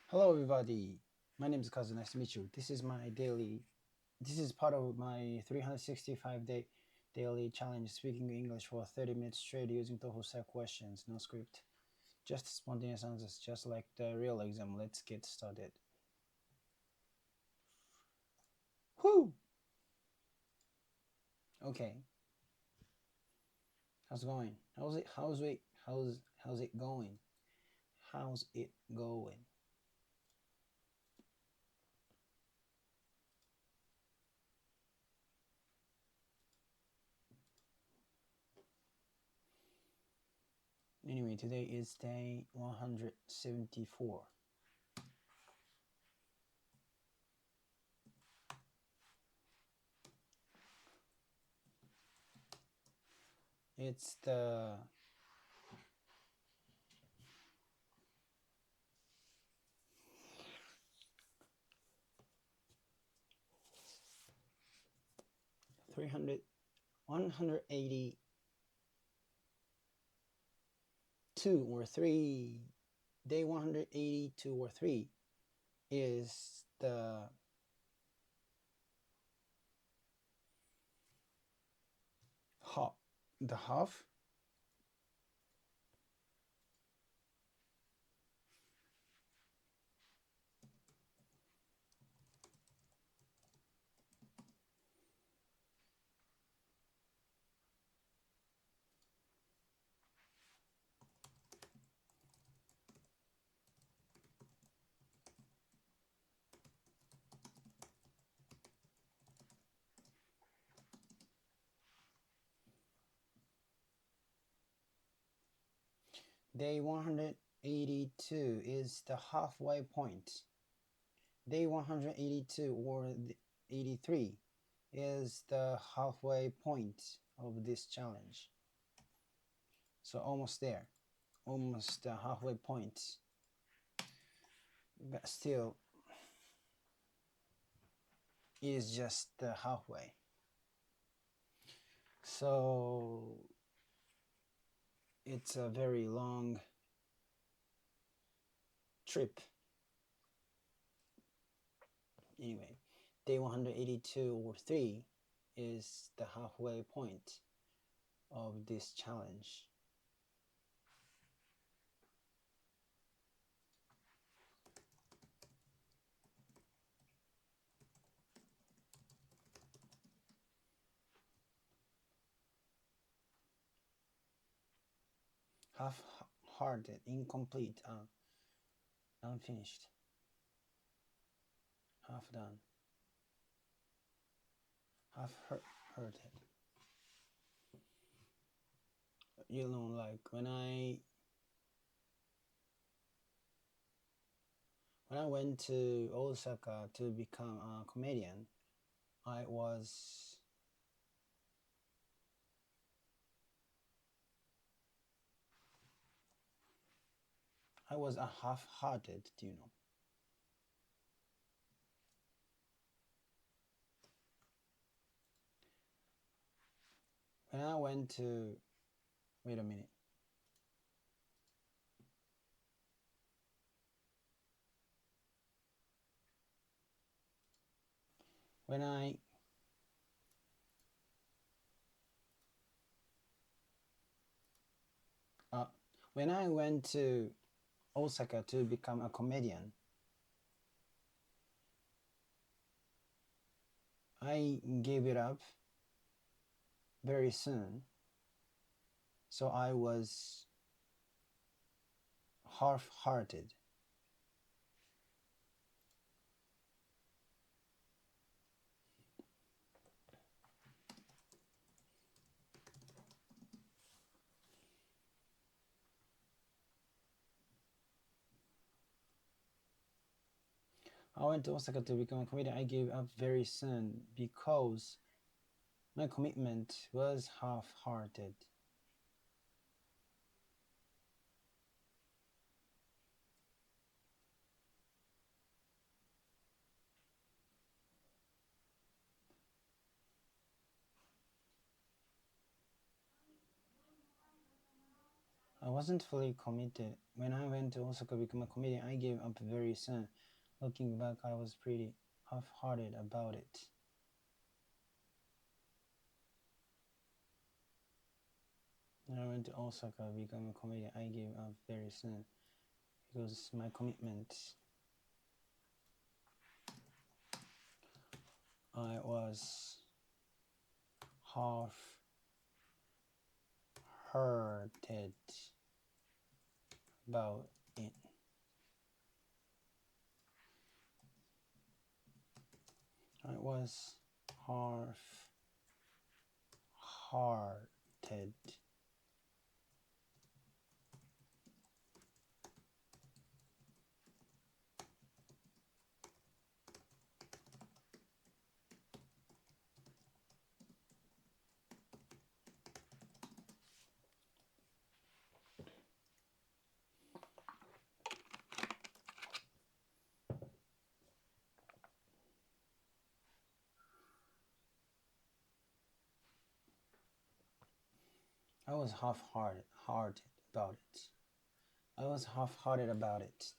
Hello, everybody. My name is Kazu. Nice to meet you. This is part of my 365 day daily challenge speaking English for 30 minutes straight using Tohosai questions, no script. Just spontaneous answers, just like the real exam. Let's get started. Whoo! Okay. How's it going? How's it going? How's it going? Anyway, today is day 174. It's the 300 182 or 3 day 182 or 3 is half the half day 182 is the halfway point. Day 182 or 83 is the halfway point of this challenge. So almost there, almost the halfway point, but still it is just the halfway. So it's a very long trip. Anyway, day 182 or 3 is the halfway point of this challenge. Half-hearted, incomplete, unfinished, half done, half-hearted. You know, like when I went to Osaka to become a comedian, I was a half-hearted, do you know? When I went to, wait a minute. When I when I went to Osaka to become a comedian, I gave it up very soon. So I was half-hearted. I went to Osaka to become a comedian. I gave up very soon because my commitment was half-hearted. wasn't fully committed. When I went to Osaka to become a comedian, I gave up very soon. Looking back, I was pretty half-hearted about it. When I went to Osaka to become a comedian, I gave up very soon because my commitment. I was half-hearted about it. I was half-hearted. I was half-hearted about it. I was half-hearted about it.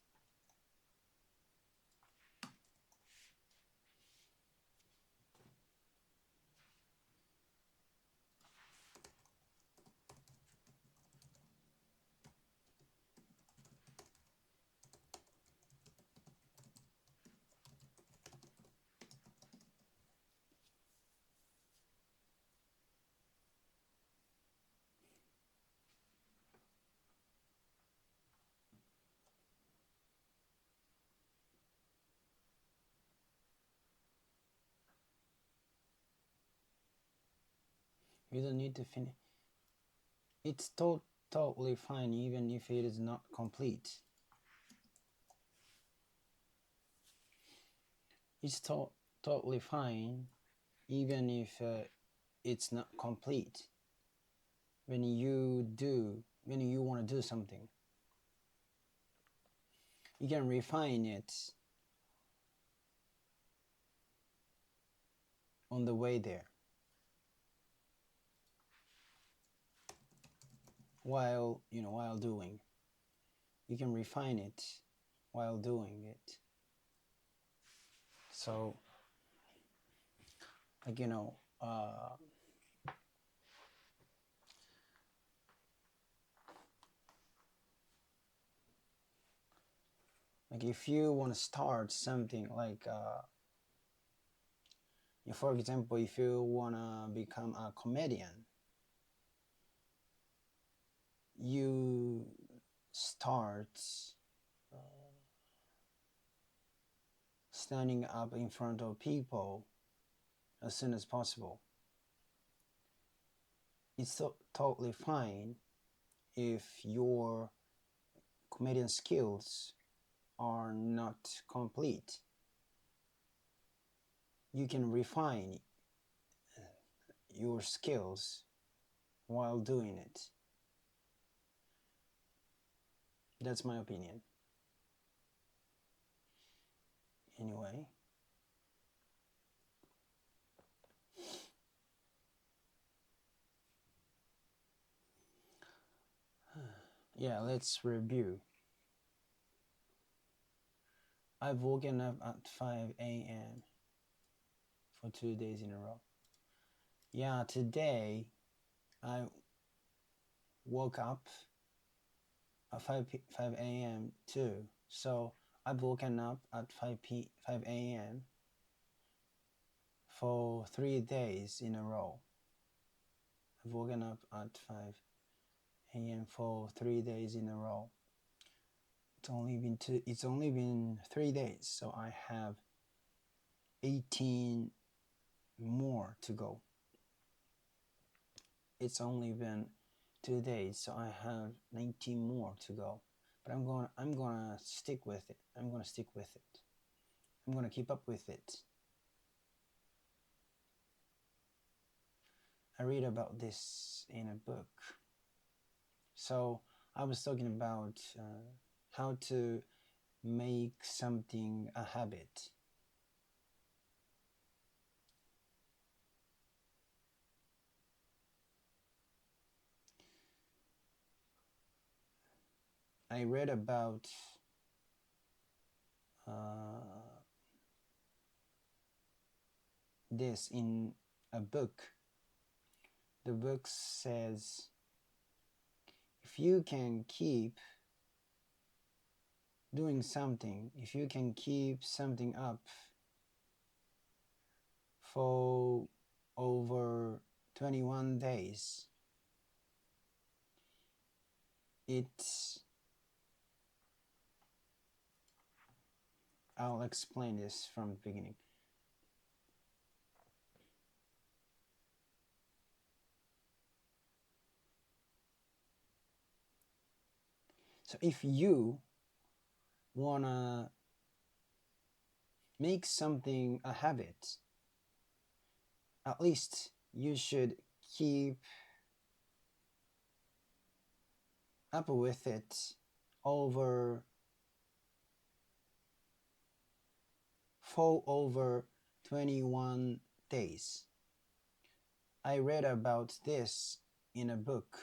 You don't need to finish. It's totally fine even if it is not complete. It's totally fine even if it's not complete. When you want to do something, you can refine it on the way there. While doing, you can refine it while doing it. So, like like if you want to start something like for example, if you want to become a comedian, you start standing up in front of people as soon as possible. It's totally fine if your comedian skills are not complete. You can refine your skills while doing it. That's my opinion. Anyway. Yeah, let's review. I've woken up at 5 a.m. for 2 days in a row. Yeah, today I woke up at 5 a.m. too. So I've woken up at 5 a.m. for 3 days in a row. I've woken up at 5 a.m. for 3 days in a row. It's only been 3 days, so I have 18 more to go. It's only been 2 days, so I have 19 more to go. But I'm gonna stick with it. I'm gonna keep up with it. I read about this in a book. So I was talking about how to make something a habit. I read about uh, this in a book. The book says if you can keep doing something, if you can keep something up for over 21 days, I'll explain this from the beginning. So if you wanna make something a habit, at least you should keep up with it over 21 days. I read about this in a book.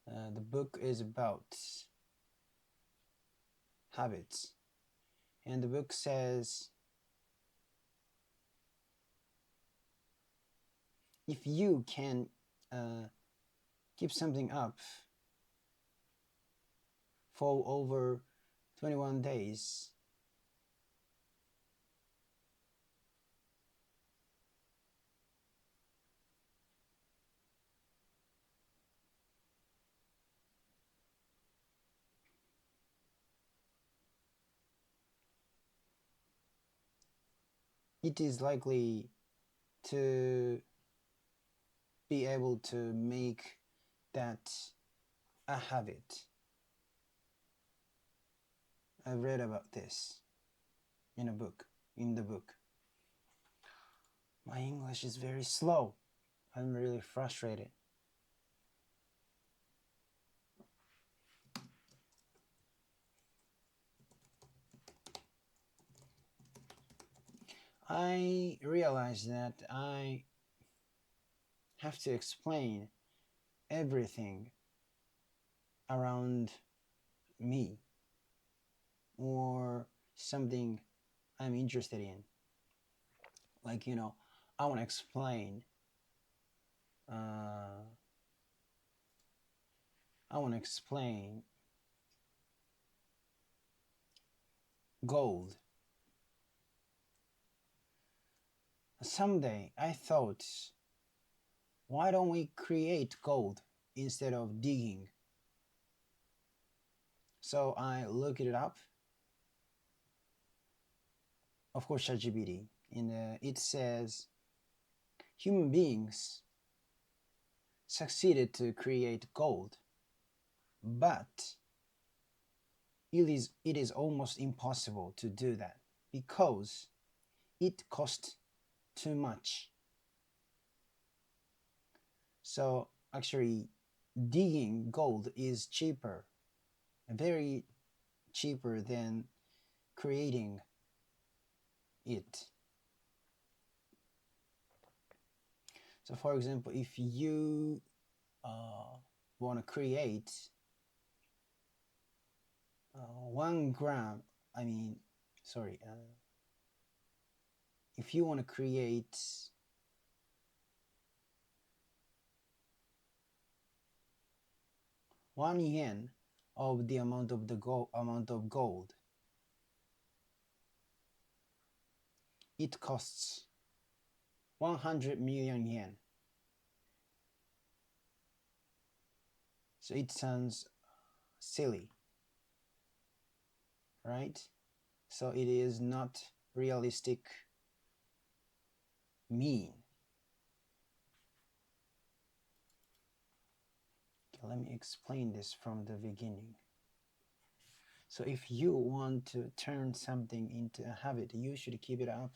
The book is about habits, and the book says if you can keep something up for over 21 days, it is likely to be able to make that a habit. I read about this in a book, in the book. My English is very slow. I'm really frustrated. I realized that I have to explain everything around me or something I'm interested in. Like, I want to explain gold. Someday I thought, why don't we create gold instead of digging? So I looked it up. Of course, ChatGPT. It says human beings succeeded to create gold, but it is almost impossible to do that because it costs too much. So actually, digging gold is cheaper, very cheaper than creating it. So for example, if you want to create 1 gram, if you want to create 1 yen of the amount of gold, it costs 100 million yen. So it sounds silly, right? So it is not realistic mean. Okay, let me explain this from the beginning. So if you want to turn something into a habit, you should keep it up.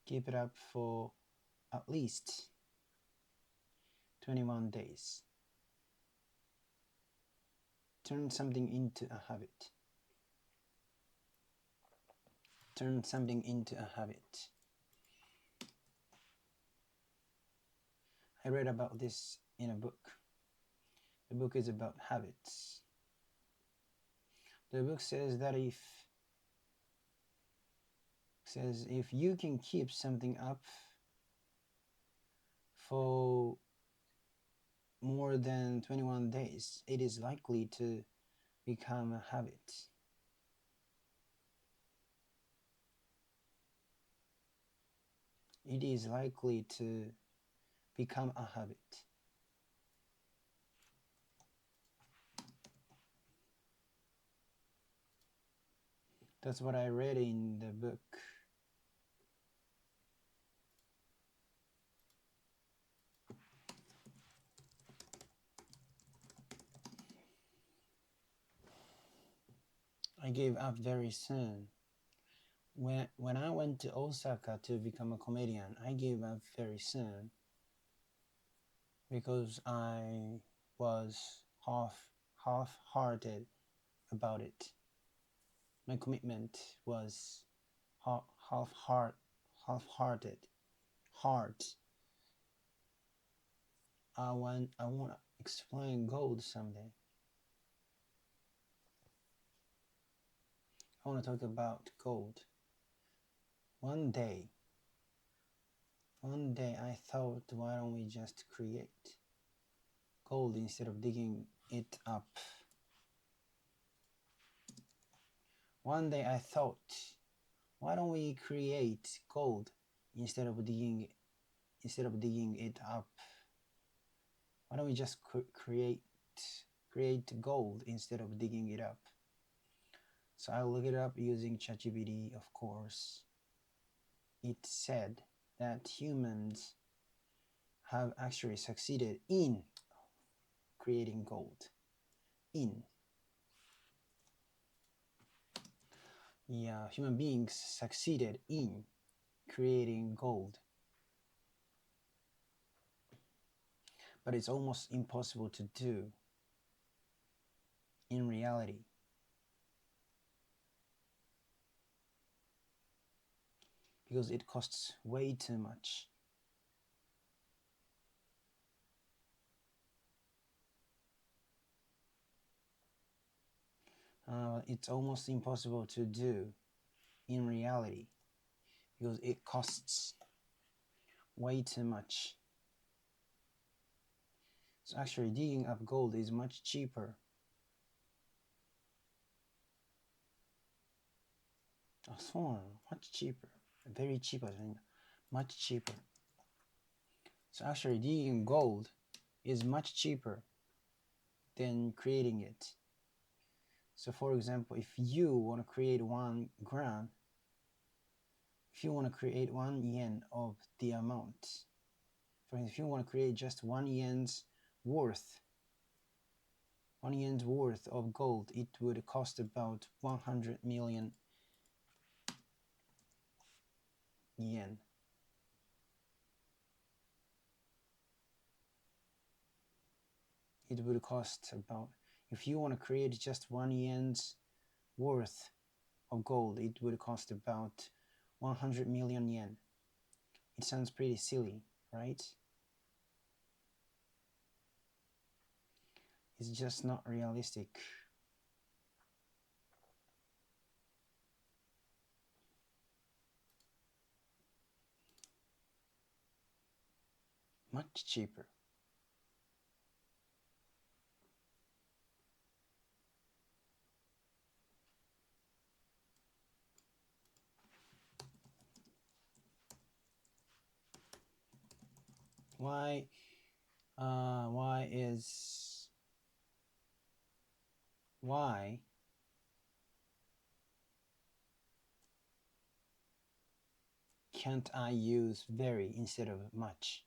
Keep it up for at least 21 days. Turn something into a habit. Turn something into a habit. I read about this in a book. The book is about habits. The book says that if you can keep something up for more than 21 days, it is likely to become a habit. It is likely to become a habit. That's what I read in the book. I gave up very soon. When I went to Osaka to become a comedian, I gave up very soon because I was half-hearted about it. My commitment was half-hearted, hard. I want to explain gold someday. I want to talk about gold. One day I thought, why don't we just create gold instead of digging it up? One day I thought, why don't we create gold instead of digging it up? Why don't we just create gold instead of digging it up? So I look it up using ChatGPT, of course. It said that humans have actually succeeded in creating gold. Human beings succeeded in creating gold. But it's almost impossible to do in reality. Because it costs way too much. It's almost impossible to do in reality because it costs way too much. So actually digging up gold is much cheaper. Much cheaper. Very cheaper. Much cheaper. So actually digging gold is much cheaper than creating it. So for example, if you want to create 1 gram, if you want to create 1 yen of the amount, for instance, if you want to create just 1 yen's worth of gold, it would cost about 100 million yen. It would cost about, if you want to create just 1 yen's worth of gold, it would cost about 100 million yen. It sounds pretty silly, right? It's just not realistic. Much cheaper. Why can't I use very instead of much?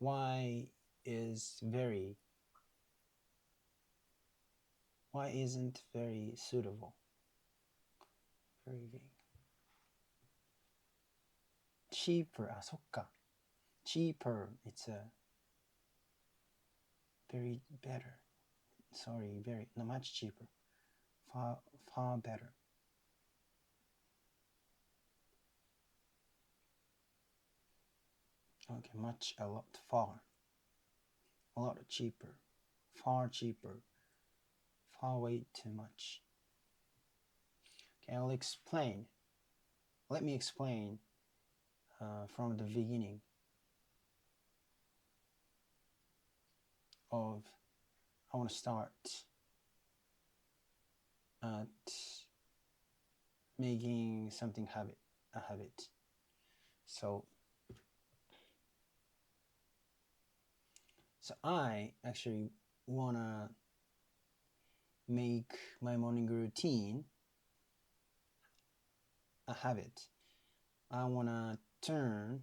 Why isn't very suitable? Very vague. Cheaper. Cheaper. It's a very better. Sorry, very not much cheaper. Far better. Okay, much, a lot, far, a lot cheaper, far cheaper, far way too much. Okay, I'll explain. Let me explain from the beginning of, I want to start at making something a habit. So I actually wanna make my morning routine a habit. I wanna turn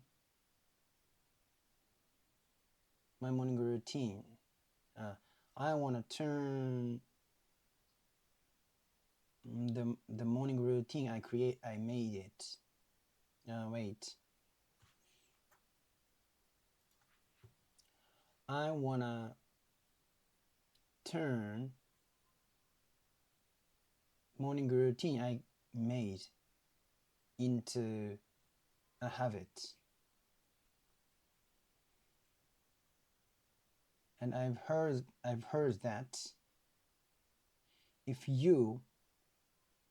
my morning routine. I wanna turn the morning routine I made it. Wait. I wanna turn morning routine I made into a habit. And I've heard that if you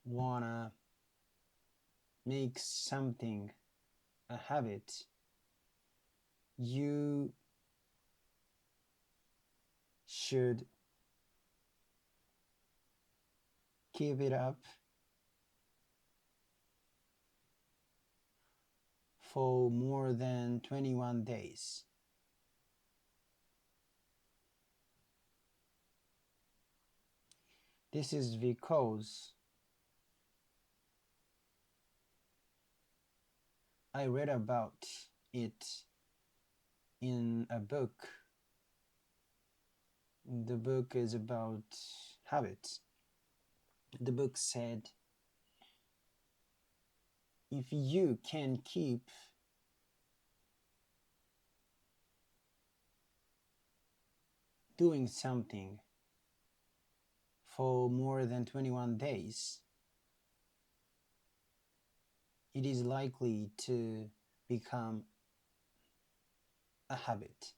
wanna make something a habit, you should keep it up for more than 21 days. This is because I read about it in a book. The book is about habits. The book said if you can keep doing something for more than 21 days, it is likely to become a habit.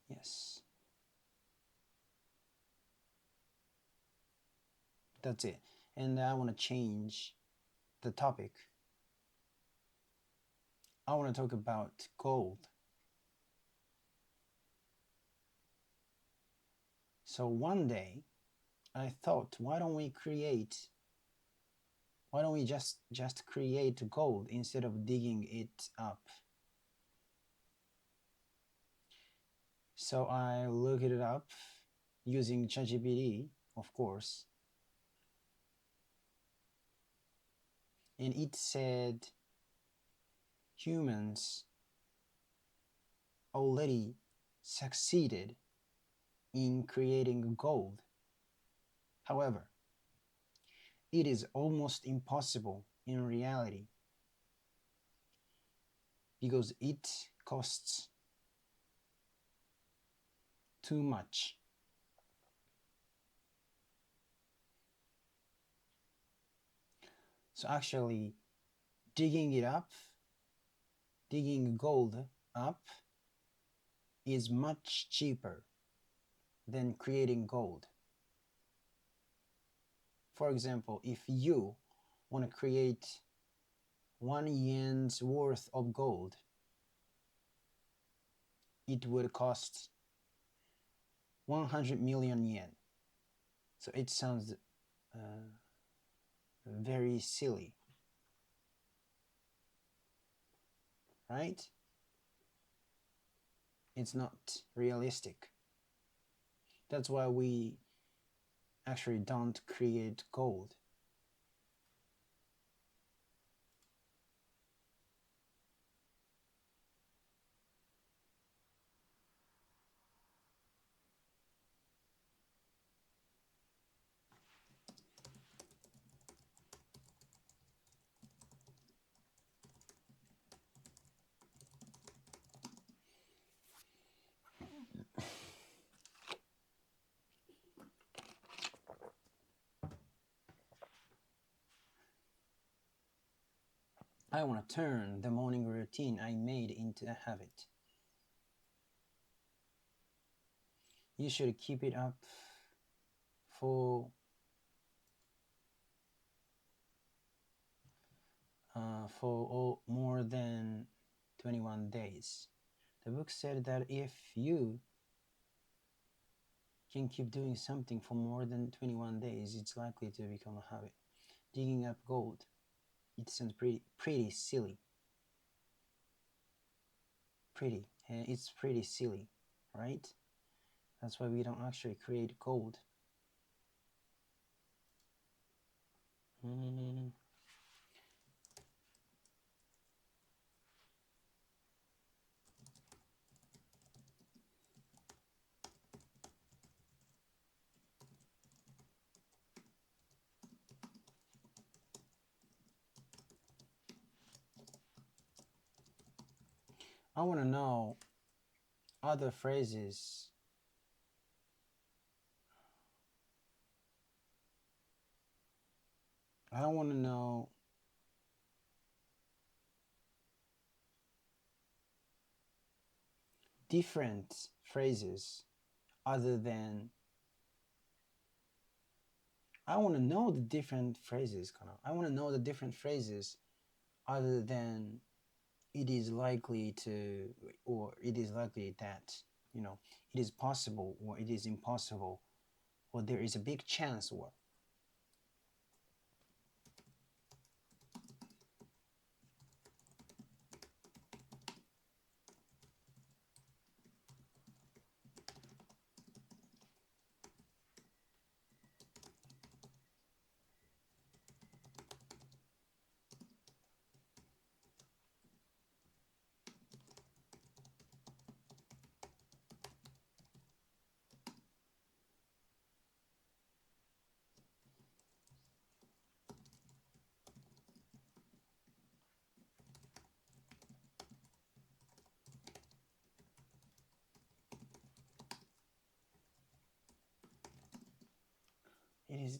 Yes. That's it. And I want to change the topic. I want to talk about gold. So one day I thought, why don't we just create gold instead of digging it up? So I looked it up using ChatGPT, of course. And it said humans already succeeded in creating gold. However, it is almost impossible in reality because it costs too much. So actually, digging gold up is much cheaper than creating gold. For example, if you want to create 1 yen's worth of gold, it would cost 100 million yen. So it sounds very silly, right? It's not realistic. That's why we actually don't create gold. I want to turn the morning routine I made into a habit. You should keep it up for more than 21 days. The book said that if you can keep doing something for more than 21 days, it's likely to become a habit. Digging up gold. It sounds pretty silly. It's pretty silly, right? That's why we don't actually create gold. I want to know other phrases. I want to know different phrases other than I want to know the different phrases, I want to know the different phrases other than it is likely to, or it is likely that, it is possible, or it is impossible, or there is a big chance, or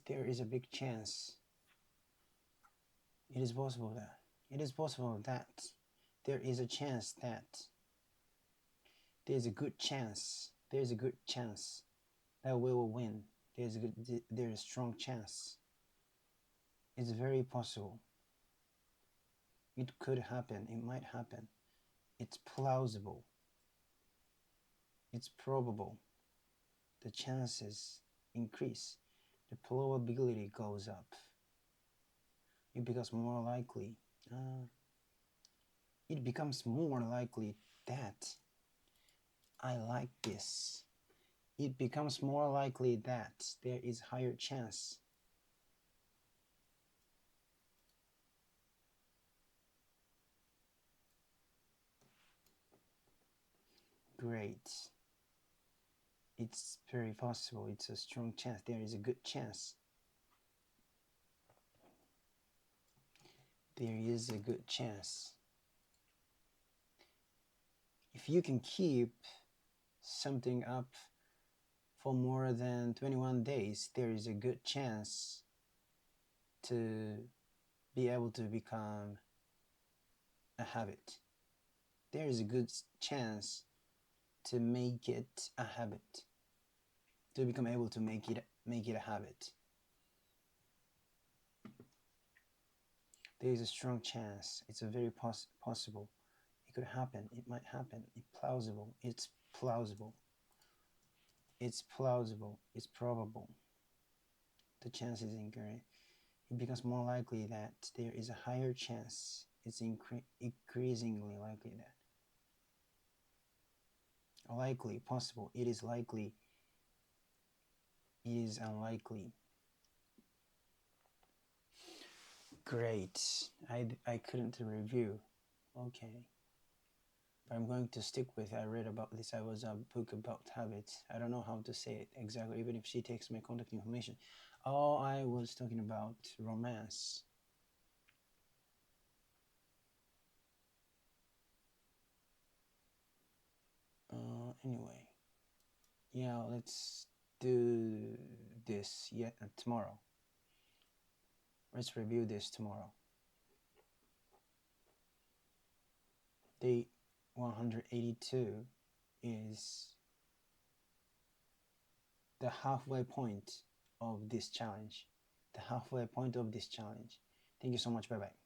there is a big chance. It is possible that. It is possible that. There is a chance that. There's a good chance. There's a good chance that we will win. There's a strong chance. It's very possible. It could happen. It might happen. It's plausible. It's probable. The chances increase. The probability goes up. It becomes more likely. It becomes more likely that. I like this. It becomes more likely that there is higher chance. Great. It's very possible. It's a strong chance. There is a good chance. There is a good chance. If you can keep something up for more than 21 days, there is a good chance to be able to become a habit. There is a good chance to make it a habit, to become able to make it a habit. There is a strong chance. It's a very possible. It could happen. It might happen. It's plausible. It's plausible. It's plausible. It's probable. The chance is increasing. It becomes more likely that there is a higher chance. It's increasingly likely that. Likely, possible. It is likely. It is unlikely. Great. I couldn't review. Okay. But I'm going to stick with it. I read about this. I was a book about habits. I don't know how to say it exactly, even if she takes my contact information. Oh, I was talking about romance. Anyway. Yeah, let's do this tomorrow. Let's review this tomorrow. Day 182 is the halfway point of this challenge. The halfway point of this challenge. Thank you so much. Bye bye.